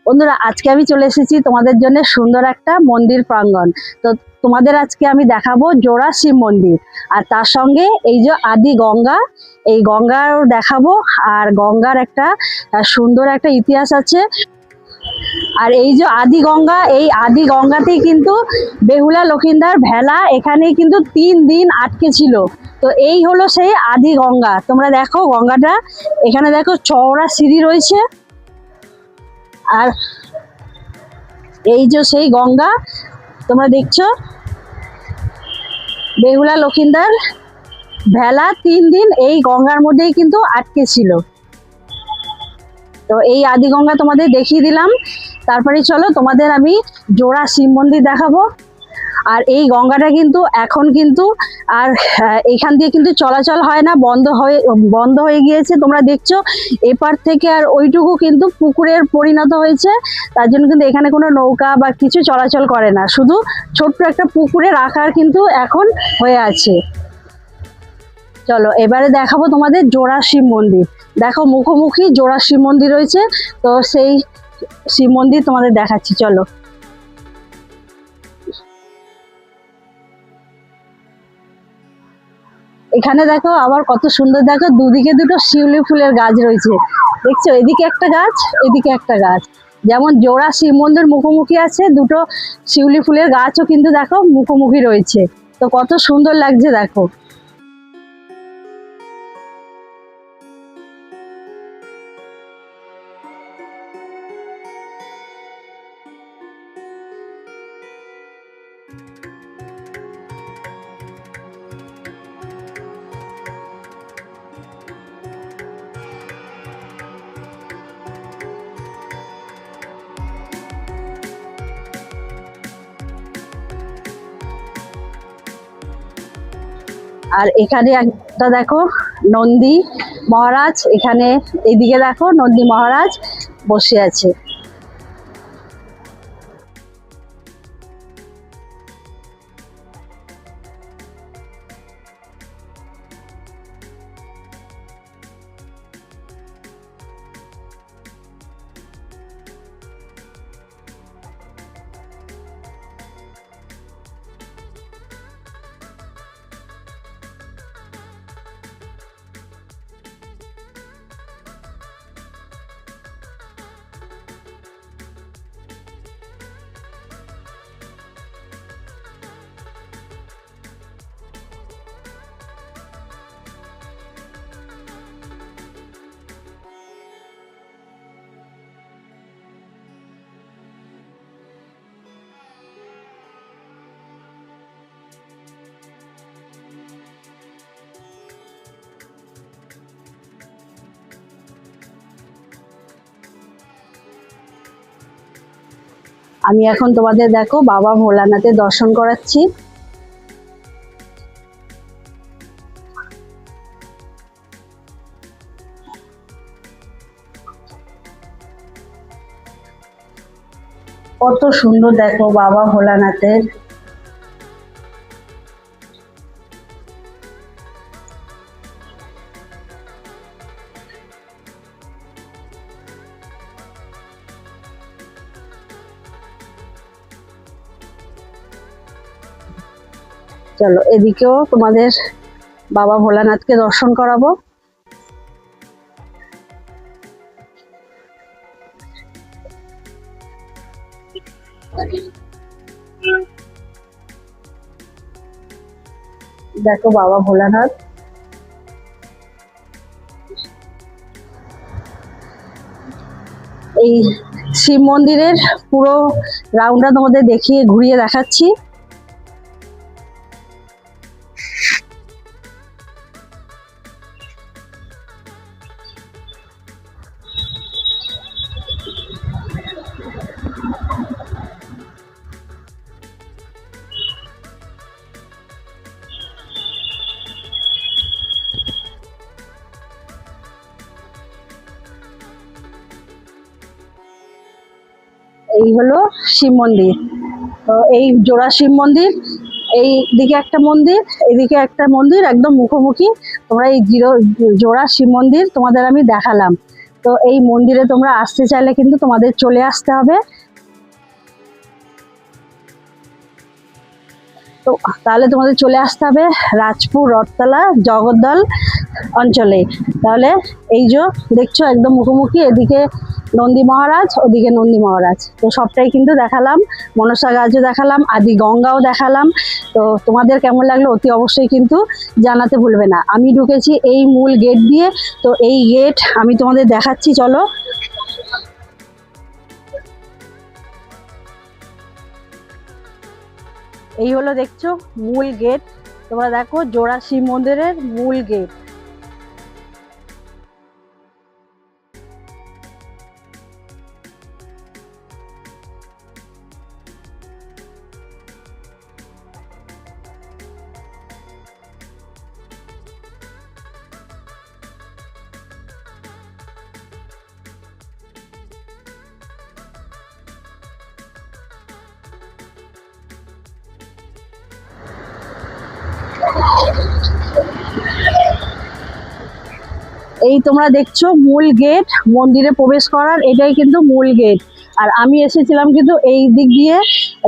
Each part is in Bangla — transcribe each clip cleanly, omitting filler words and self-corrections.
বন্ধুরা, আজকে আমি চলে এসেছি তোমাদের জন্য সুন্দর একটা মন্দির প্রাঙ্গণ। তো তোমাদের আজকে আমি দেখাবো জোড়া শিব মন্দির, আর তার সঙ্গে এই যে আদি গঙ্গা, এই গঙ্গাও দেখাবো। আর গঙ্গার একটা সুন্দর একটা ইতিহাস আছে। আর এই যে আদি গঙ্গা, এই আদি গঙ্গাতেই কিন্তু বেহুলা লক্ষিন্দর ভেলা এখানেই কিন্তু 3 দিন আটকে ছিল। তো এই হলো সেই আদি গঙ্গা। তোমরা দেখো গঙ্গাটা, এখানে দেখো চওড়া সিঁড়ি রয়েছে। আর এই যে সেই গঙ্গা তোমরা দেখছো, বেহুলা লক্ষিন্দর ভেলা 3 দিন এই গঙ্গার মধ্যেই কিন্তু আটকে ছিল। তো এই আদি গঙ্গা তোমাদের দেখিয়ে দিলাম। তারপরে চলো তোমাদের আমি জোড়া শিব মন্দির দেখাবো। আর এই গঙ্গাটা কিন্তু এখন কিন্তু আর এখান দিয়ে কিন্তু চলাচল হয় না, বন্ধ হয়ে গিয়েছে। তোমরা দেখছো এপার থেকে আর ওইটুকু কিন্তু পুকুরের পরিণত হয়েছে। তার জন্য কিন্তু এখানে কোনো নৌকা বা কিছু চলাচল করে না, শুধু ছোট্ট একটা পুকুরে রাখার কিন্তু এখন হয়ে আছে। চলো এবারে দেখাবো তোমাদের জোড়া শিব মন্দির। দেখো মুখোমুখি জোড়া শিব মন্দির রয়েছে। তো সেই শিব মন্দির তোমাদের দেখাচ্ছি, চলো। এখানে দেখো আবার কত সুন্দর, দেখো দুদিকে দুটো শিউলি ফুলের গাছ রয়েছে। দেখছো এদিকে একটা গাছ, এদিকে একটা গাছ। যেমন জোড়া শিব মন্দির মুখোমুখি আছে, দুটো শিউলি ফুলের গাছও কিন্তু দেখো মুখোমুখি রয়েছে। তো কত সুন্দর লাগছে দেখো। আর এখানে একটা দেখো নন্দী মহারাজ, এখানে এইদিকে দেখো নন্দী মহারাজ বসে আছে। আমি এখন তোমাদের দেখো বাবা ভোলানাথের দর্শন করাচ্ছি। কত সুন্দর দেখো বাবা ভোলানাথের। চলো এদিকেও তোমাদের বাবা ভোলানাথকে দর্শন করাবো। দেখো বাবা ভোলানাথ। এই শিব মন্দিরের পুরো রাউন্ডটা তোমাদের ঘুরিয়ে দেখাচ্ছি। এই হলো শিব মন্দির। তো এই জোড়া শিব মন্দির, এই দিকে একটা মন্দির, এদিকে একটা মন্দির, একদম মুখোমুখি। তোমরা এই জোড়া শিব মন্দির তোমাদের আমি দেখালাম। তো এই মন্দিরে তোমরা আসতে চাইলে কিন্তু তোমাদের চলে আসতে হবে। তো তাহলে তোমাদের চলে আসতে হবে রাজপুর রথতলা জগদ্দল অঞ্চলে। তাহলে এই যে দেখছো একদম মুখোমুখি, এদিকে নন্দী মহারাজ, ওদিকে নন্দী মহারাজ। তো সবটাই কিন্তু দেখালাম, মনসা গাছও দেখালাম, আদি গঙ্গাও দেখালাম। তো তোমাদের কেমন লাগলো অতি অবশ্যই কিন্তু জানাতে ভুলবে না। আমি ঢুকেছি এই মূল গেট দিয়ে, তো এই গেট আমি তোমাদের দেখাচ্ছি, চলো। এই হলো দেখছো মূল গেট, তোমরা দেখো জোড়া শিব মন্দিরের মূল গেট। এই তোমরা দেখছো মূল গেট, মন্দিরে প্রবেশ করার এটাই কিন্তু মূল গেট। আর আমি এসেছিলাম কিন্তু এই দিক দিয়ে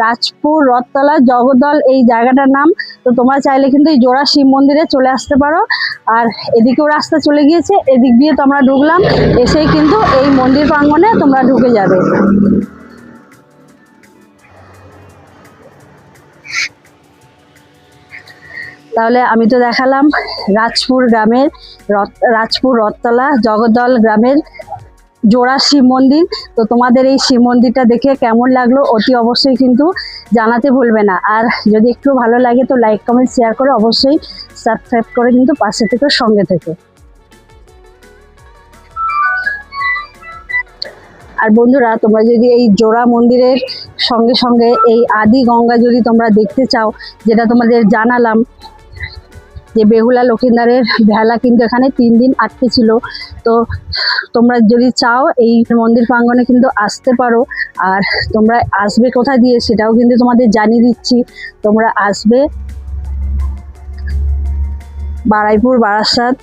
রাজপুর রথতলা জগদ্দল এই জায়গাটার নাম। তো তোমরা চাইলে কিন্তু এই জোড়া শিব মন্দিরে চলে আসতে পারো। আর এদিকেও রাস্তা চলে গিয়েছে, এদিক দিয়ে তোমরা ঢুকলাম, এসেই কিন্তু এই মন্দির প্রাঙ্গণে তোমরা ঢুকে যাবে। তাহলে আমি তো দেখালাম রাজপুর গ্রামের রাজপুর রথতলা জগদ্দল গ্রামের জোড়া শিব মন্দির। তো তোমাদের এই শিব মন্দিরটা দেখে কেমন লাগলো অতি অবশ্যই কিন্তু জানাতে ভুলবে না। আর যদি একটু ভালো লাগে তো লাইক কমেন্ট শেয়ার করে অবশ্যই সাবস্ক্রাইব করে কিন্তু পাশে থেকে সঙ্গে থেকে। আর বন্ধুরা, তোমরা যদি এই জোড়া মন্দিরের সঙ্গে সঙ্গে এই আদি গঙ্গা যদি তোমরা দেখতে চাও, যেটা তোমাদের জানালাম যে বেহুলা লক্ষিন্দারের ভেলা কিন্তু এখানে 3 দিন আটকে ছিল। তো তোমরা যদি চাও এই মন্দির প্রাঙ্গণে কিন্তু আসতে পারো। আর তোমরা আসবে কোথা দিয়ে সেটাও কিন্তু তোমাদের জানিয়ে দিচ্ছি। তোমরা আসবে বারাইপুর বারাসাত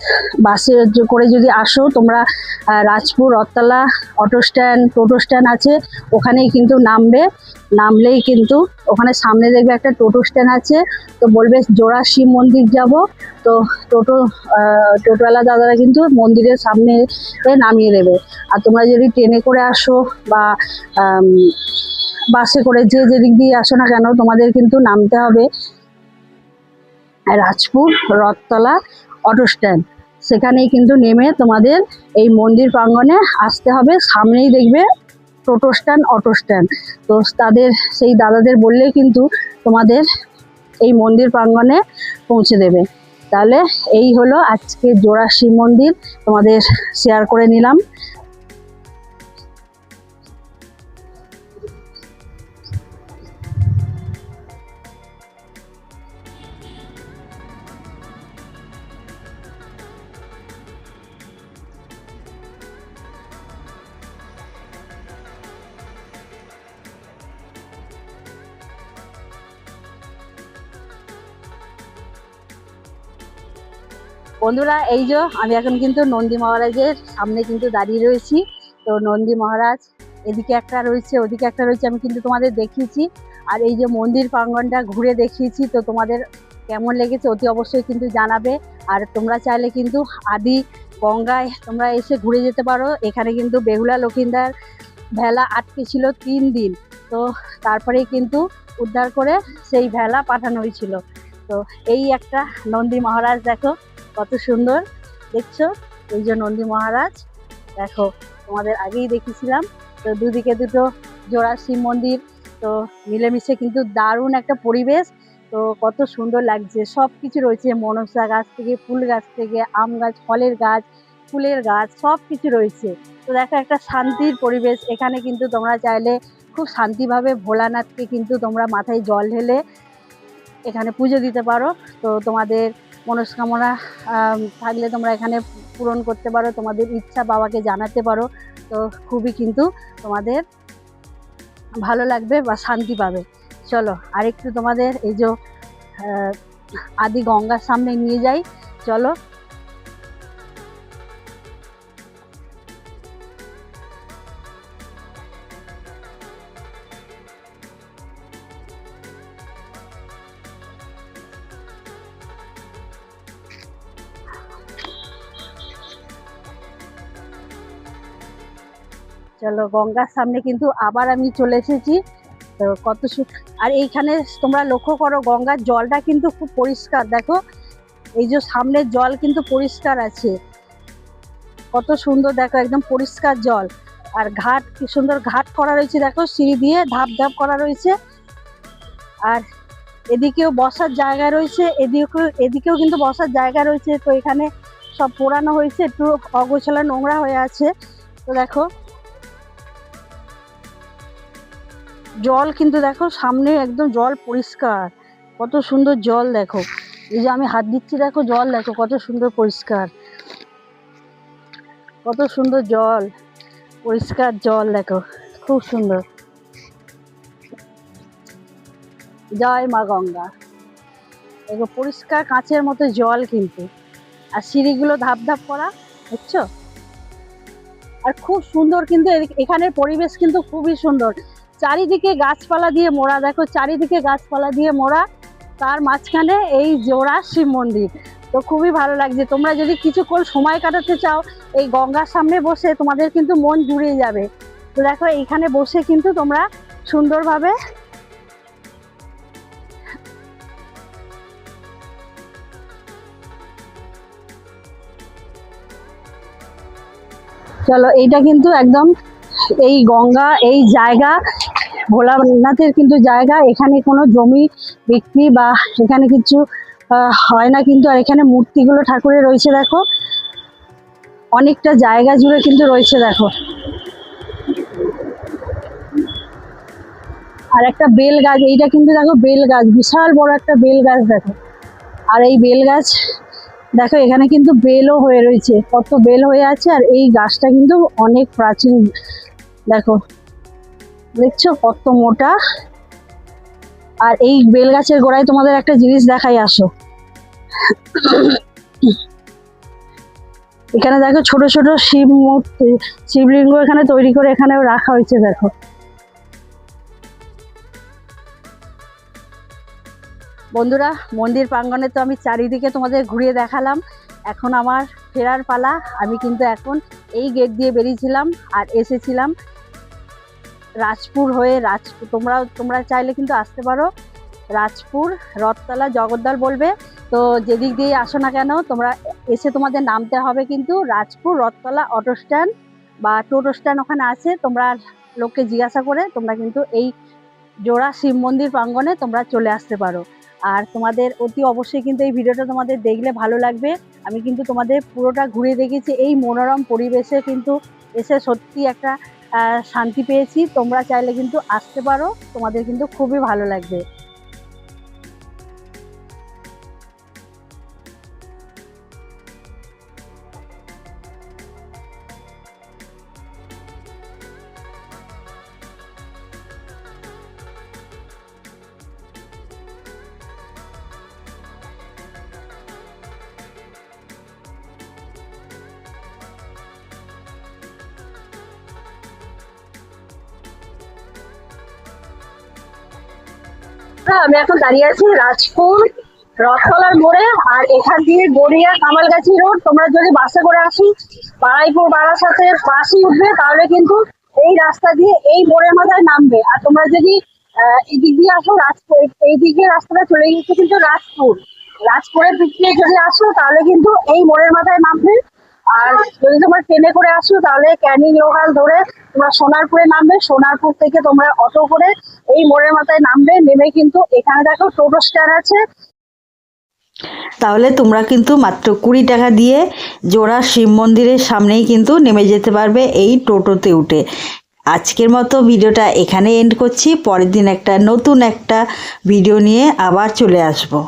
বাসে করে যদি আসো তোমরা, রাজপুর রথতলা অটো স্ট্যান্ড টোটো স্ট্যান্ড আছে, ওখানেই কিন্তু নামবে। নামলেই কিন্তু ওখানে সামনে দেখবে একটা টোটো স্ট্যান্ড আছে, তো বলবে জোড়া শিব মন্দির যাব। তো টোটোওয়ালা দাদারা কিন্তু মন্দিরের সামনে নামিয়ে দেবে। আর তোমরা যদি ট্রেনে করে আসো বা বাসে করে যে যেদিক দিয়ে আসো না কেন, তোমাদের কিন্তু নামতে হবে রাজপুর রথতলা অটো স্ট্যান্ড। সেখানেই কিন্তু নেমে তোমাদের এই মন্দির প্রাঙ্গণে আসতে হবে। সামনেই দেখবে টোটো স্ট্যান্ড অটো স্ট্যান্ড। তো তাদের সেই দাদাদের বললেই কিন্তু তোমাদের এই মন্দির প্রাঙ্গণে পৌঁছে দেবে। তাহলে এই হলো আজকে জোড়া শিব মন্দির, তোমাদের শেয়ার করে নিলাম। বন্ধুরা, এই যে আমি এখন কিন্তু নন্দী মহারাজের সামনে কিন্তু দাঁড়িয়ে রয়েছি। তো নন্দী মহারাজ এদিকে একটা রয়েছে, ওদিকে একটা রয়েছে, আমি কিন্তু তোমাদের দেখিয়েছি। আর এই যে মন্দির প্রাঙ্গণটা ঘুরে দেখিয়েছি, তো তোমাদের কেমন লেগেছে অতি অবশ্যই কিন্তু জানাবে। আর তোমরা চাইলে কিন্তু আদি গঙ্গায় তোমরা এসে ঘুরে যেতে পারো। এখানে কিন্তু বেহুলা লক্ষিন্দার ভেলা আটকে ছিল 3 দিন, তো তারপরে কিন্তু উদ্ধার করে সেই ভেলা পাঠানো হয়েছিল। তো এই একটা নন্দী মহারাজ দেখো কত সুন্দর দেখছো, এই যে নন্দী মহারাজ দেখো, তোমাদের আগেই দেখিয়েছিলাম। তো দুদিকে দুটো জোড়া শিব মন্দির, তো মিলেমিশে কিন্তু দারুণ একটা পরিবেশ। তো কত সুন্দর লাগছে, সব কিছু রয়েছে, মনসা গাছ থেকে ফুল গাছ থেকে আম গাছ, ফলের গাছ, ফুলের গাছ, সব কিছু রয়েছে। তো দেখো একটা শান্তির পরিবেশ এখানে, কিন্তু তোমরা চাইলে খুব শান্তিভাবে ভোলানাথকে কিন্তু তোমরা মাথায় জল ঢেলে এখানে পুজো দিতে পারো। তো তোমাদের মনস্কামনা থাকলে তোমরা এখানে পূরণ করতে পারো, তোমাদের ইচ্ছা বাবাকে জানাতে পারো। তো খুবই কিন্তু তোমাদের ভালো লাগবে বা শান্তি পাবে। চলো আরেকটু তোমাদের এই যে আদি গঙ্গার সামনে নিয়ে যাই, চলো। চলো গঙ্গার সামনে কিন্তু আবার আমি চলে এসেছি। তো আর এইখানে তোমরা লক্ষ্য করো গঙ্গার জলটা কিন্তু খুব পরিষ্কার। দেখো এই যে সামনের জল কিন্তু পরিষ্কার আছে, কত সুন্দর দেখো, একদম পরিষ্কার জল। আর ঘাট, কি সুন্দর ঘাট করা রয়েছে দেখো, সিঁড়ি দিয়ে ধাপ ধাপ করা রয়েছে। আর এদিকেও বসার জায়গা রয়েছে, এদিকেও কিন্তু বসার জায়গা রয়েছে। তো এখানে সব পোড়ানো হয়েছে, একটু অগোছালো নোংরা হয়ে আছে। তো দেখো জল কিন্তু দেখো সামনে একদম জল পরিষ্কার, কত সুন্দর জল দেখো। এই যে আমি হাত দিচ্ছি দেখো, জল দেখো কত সুন্দর পরিষ্কার, কত সুন্দর জল, পরিষ্কার জল দেখো, খুব সুন্দর। জয় মা গঙ্গা। দেখো পরিষ্কার কাঁচের মতো জল কিন্তু, আর সিঁড়িগুলো ধাপ ধাপ করা, বুঝছো? আর খুব সুন্দর কিন্তু এখানের পরিবেশ কিন্তু খুবই সুন্দর। চারিদিকে গাছপালা দিয়ে মোড়া, দেখো চারিদিকে গাছপালা দিয়ে মোড়া, তার মাঝখানে এই জোড়া শিব মন্দির। তো খুবই ভালো লাগছে। তোমরা যদি কিছুক্ষণ সময় কাটাতে চাও এই গঙ্গার সামনে বসে, তোমাদের কিন্তু মন জুড়ে যাবে। তো দেখো এইখানে বসে কিন্তু তোমরা সুন্দরভাবে চলো, এইটা কিন্তু একদম এই গঙ্গা, এই জায়গা ভোলানাথের কিন্তু জায়গা। এখানে কোনো জমি বিক্রি বা এখানে কিছু হয় না কিন্তু। আর এখানে মূর্তিগুলো ঠাকুরের রয়েছে দেখো, অনেকটা জায়গা জুড়ে কিন্তু রয়েছে দেখো। আর একটা বেল গাছ, এইটা কিন্তু দেখো বেল গাছ, বিশাল বড় একটা বেল গাছ দেখো। আর এই বেল গাছ দেখো, এখানে কিন্তু বেলও হয়ে রয়েছে, কত বেল হয়ে আছে। আর এই গাছটা কিন্তু অনেক প্রাচীন, দেখো দেখছো কত মোটা। আর এই বেল গাছের গোড়ায় তোমাদের একটা জিনিস দেখাই, আসো। এখানে দেখো ছোট ছোট শিব মূর্তি, শিবলিঙ্গ এখানে তৈরি করে এখানেও রাখা হয়েছে দেখো। বন্ধুরা, মন্দির প্রাঙ্গণে তো আমি চারিদিকে তোমাদের ঘুরিয়ে দেখালাম। এখন আমার ফেরার পালা। আমি কিন্তু এখন এই গেট দিয়ে বেরিয়েছিলাম আর এসেছিলাম রাজপুর হয়ে। তোমরা চাইলে কিন্তু আসতে পারো রাজপুর, রথতলা, জগদ্দল বলবে। তো যেদিক দিয়ে আসো না কেন, তোমরা এসে তোমাদের নামতে হবে কিন্তু রাজপুর রথতলা অটো স্ট্যান্ড বা টোটো স্ট্যান্ড ওখানে আছে। তোমরা লোককে জিজ্ঞাসা করে তোমরা কিন্তু এই জোড়া শিব মন্দির প্রাঙ্গণে তোমরা চলে আসতে পারো। আর তোমাদের অতি অবশ্যই কিন্তু এই ভিডিওটা তোমাদের দেখলে ভালো লাগবে। আমি কিন্তু তোমাদের পুরোটা ঘুরে দেখেছি, এই মনোরম পরিবেশে কিন্তু এসে সত্যি একটা শান্তি পেয়েছি। তোমরা চাইলে কিন্তু আসতে পারো, তোমাদের কিন্তু খুবই ভালো লাগবে। আমি এখন দাঁড়িয়ে আছি রাজপুর রথতলার মোড়ে। আর এখান দিয়ে গড়িয়া কামালগাছি রোড, তোমরা যদি বাসে করে আসো বারাইপুর বারাসাতের বাসই উঠবে, তাহলে কিন্তু এই রাস্তা দিয়ে এই মোড়ের মাথায় নামবে। আর তোমরা যদি এই দিক দিয়ে আসো রাজপুর, এই দিকে রাস্তাটা চলে গেছে কিন্তু রাজপুরের দিক দিয়ে যদি আসো তাহলে কিন্তু এই মোড়ের মাথায় নামবে। আর যদি তোমরা ট্রেনে করে আসো তাহলে ক্যানিং লোকাল ধরে তোমরা সোনারপুরে নামবে। সোনারপুর থেকে তোমরা অটো করে এই মোড়ের মাথায় নামবে। নেমে কিন্তু এখানে দেখো টোটো স্ট্যান্ড আছে, তাহলে তোমরা কিন্তু মাত্র 20 টাকা দিয়ে জোড়া শিব মন্দিরের সামনেই কিন্তু নেমে যেতে পারবে এই টোটোতে উঠে। আজকের মতো ভিডিওটা এখানে এন্ড করছি। পরের দিন নতুন একটা ভিডিও নিয়ে আবার চলে আসবো।